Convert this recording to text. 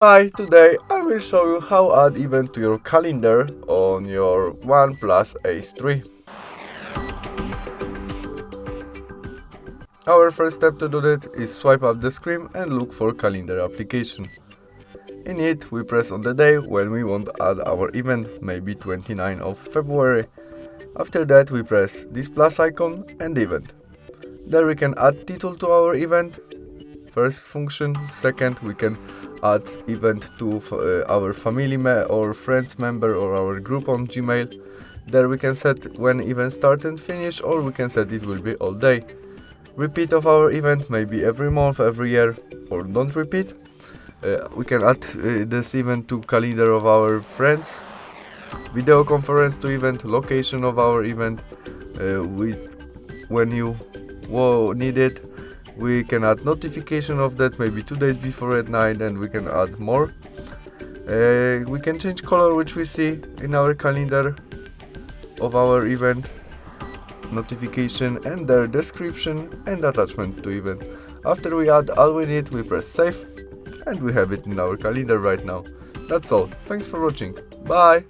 Hi, today I will show you how add event to your calendar on your OnePlus Ace 3. Our first step to do that is swipe up the screen and look for calendar application. In it, we press on the day when we want to add our event, maybe 29th of February. After that, we press this plus icon and event. There we can add title to our event. First function. Second, we can add event to our family or friends member or our group on Gmail. There we can set when event start and finish, or we can set it will be all day. Repeat of our event, maybe every month, every year, or don't repeat. We can add this event to calendar of our friends. Video conference to event, location of our event. When you need it, we can add notification of that maybe 2 days before at night, and we can add more. We can change color which we see in our calendar of our event, notification and their description and attachment to event. After we add all we need, we press save and we have it in our calendar right now. That's all. Thanks for watching. Bye!